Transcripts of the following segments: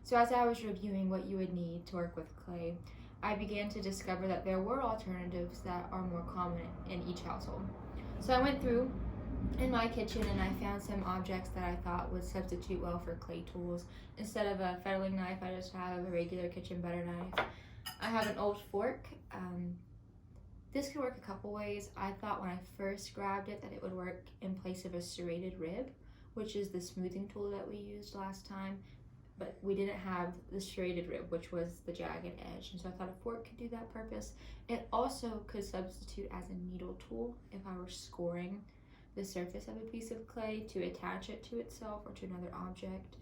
So as I was reviewing what you would need to work with clay, I began to discover that there were alternatives that are more common in each household. So I went through in my kitchen and I found some objects that I thought would substitute well for clay tools. Instead of a fettling knife, I just have a regular kitchen butter knife. I have an old fork. This could work a couple ways. I thought when I first grabbed it that it would work in place of a serrated rib, which is the smoothing tool that we used last time, but we didn't have the serrated rib, which was the jagged edge, and so I thought a fork could do that purpose. It also could substitute as a needle tool if I were scoring the surface of a piece of clay to attach it to itself or to another object.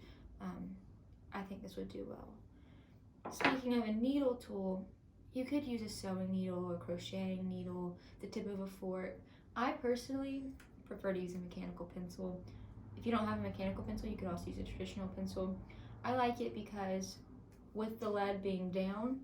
I think this would do well. Speaking of a needle tool, you could use a sewing needle, a crocheting needle, the tip of a fork. I personally prefer to use a mechanical pencil. If you don't have a mechanical pencil, you could also use a traditional pencil. I like it because with the lead being down,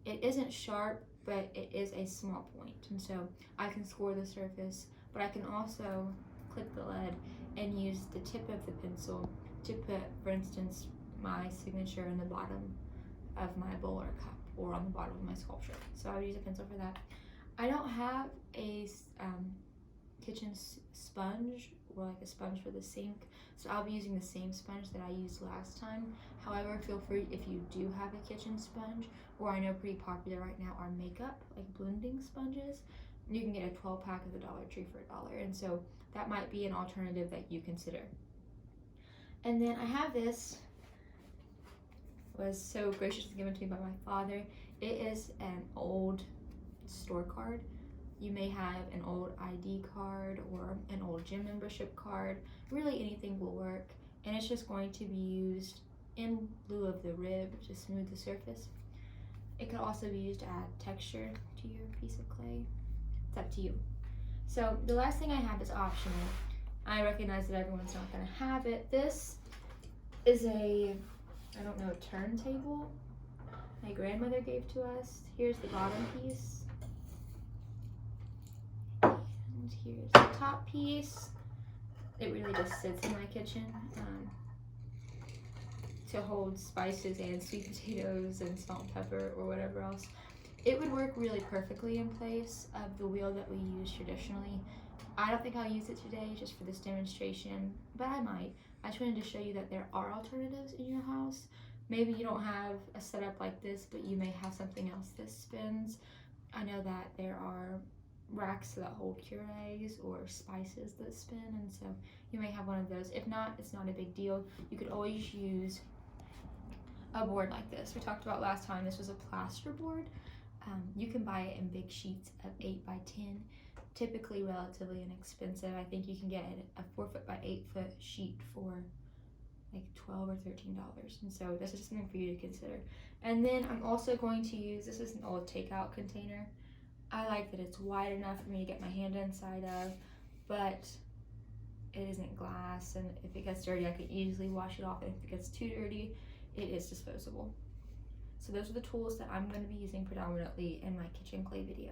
it isn't sharp, but it is a small point. And so I can score the surface, but I can also click the lead and use the tip of the pencil to put, for instance, my signature in the bottom of my bowl or cup or on the bottom of my sculpture. So I would use a pencil for that. I don't have a kitchen sponge or like a sponge for the sink, so I'll be using the same sponge that I used last time. However, feel free, if you do have a kitchen sponge, or I know pretty popular right now are makeup, like blending sponges. You can get a 12-pack of the Dollar Tree for $1, and so that might be an alternative that you consider. And then I have this, was so graciously given to me by my father. It is an old store card. You may have an old ID card or an old gym membership card. Really anything will work, and it's just going to be used in lieu of the rib to smooth the surface. It could also be used to add texture to your piece of clay. It's up to you. So the last thing I have is optional. I recognize that everyone's not going to have it. This is a turntable my grandmother gave to us. Here's the bottom piece. And here's the top piece. It really just sits in my kitchen to hold spices and sweet potatoes and salt and pepper or whatever else. It would work really perfectly in place of the wheel that we use traditionally. I don't think I'll use it today just for this demonstration, but I might. I just wanted to show you that there are alternatives in your house. Maybe you don't have a setup like this, but you may have something else that spins. I know that there are racks that hold purees or spices that spin, and so you may have one of those. If not, it's not a big deal. You could always use a board like this. We talked about last time, this was a plaster board. You can buy it in big sheets of 8 by 10, typically relatively inexpensive. I think you can get a 4 foot by 8 foot sheet for like $12 or $13, and so this is something for you to consider. And then I'm also going to use, this is an old takeout container. I like that it's wide enough for me to get my hand inside of, but it isn't glass, and if it gets dirty I can easily wash it off, and if it gets too dirty it is disposable. So those are the tools that I'm going to be using predominantly in my kitchen clay video.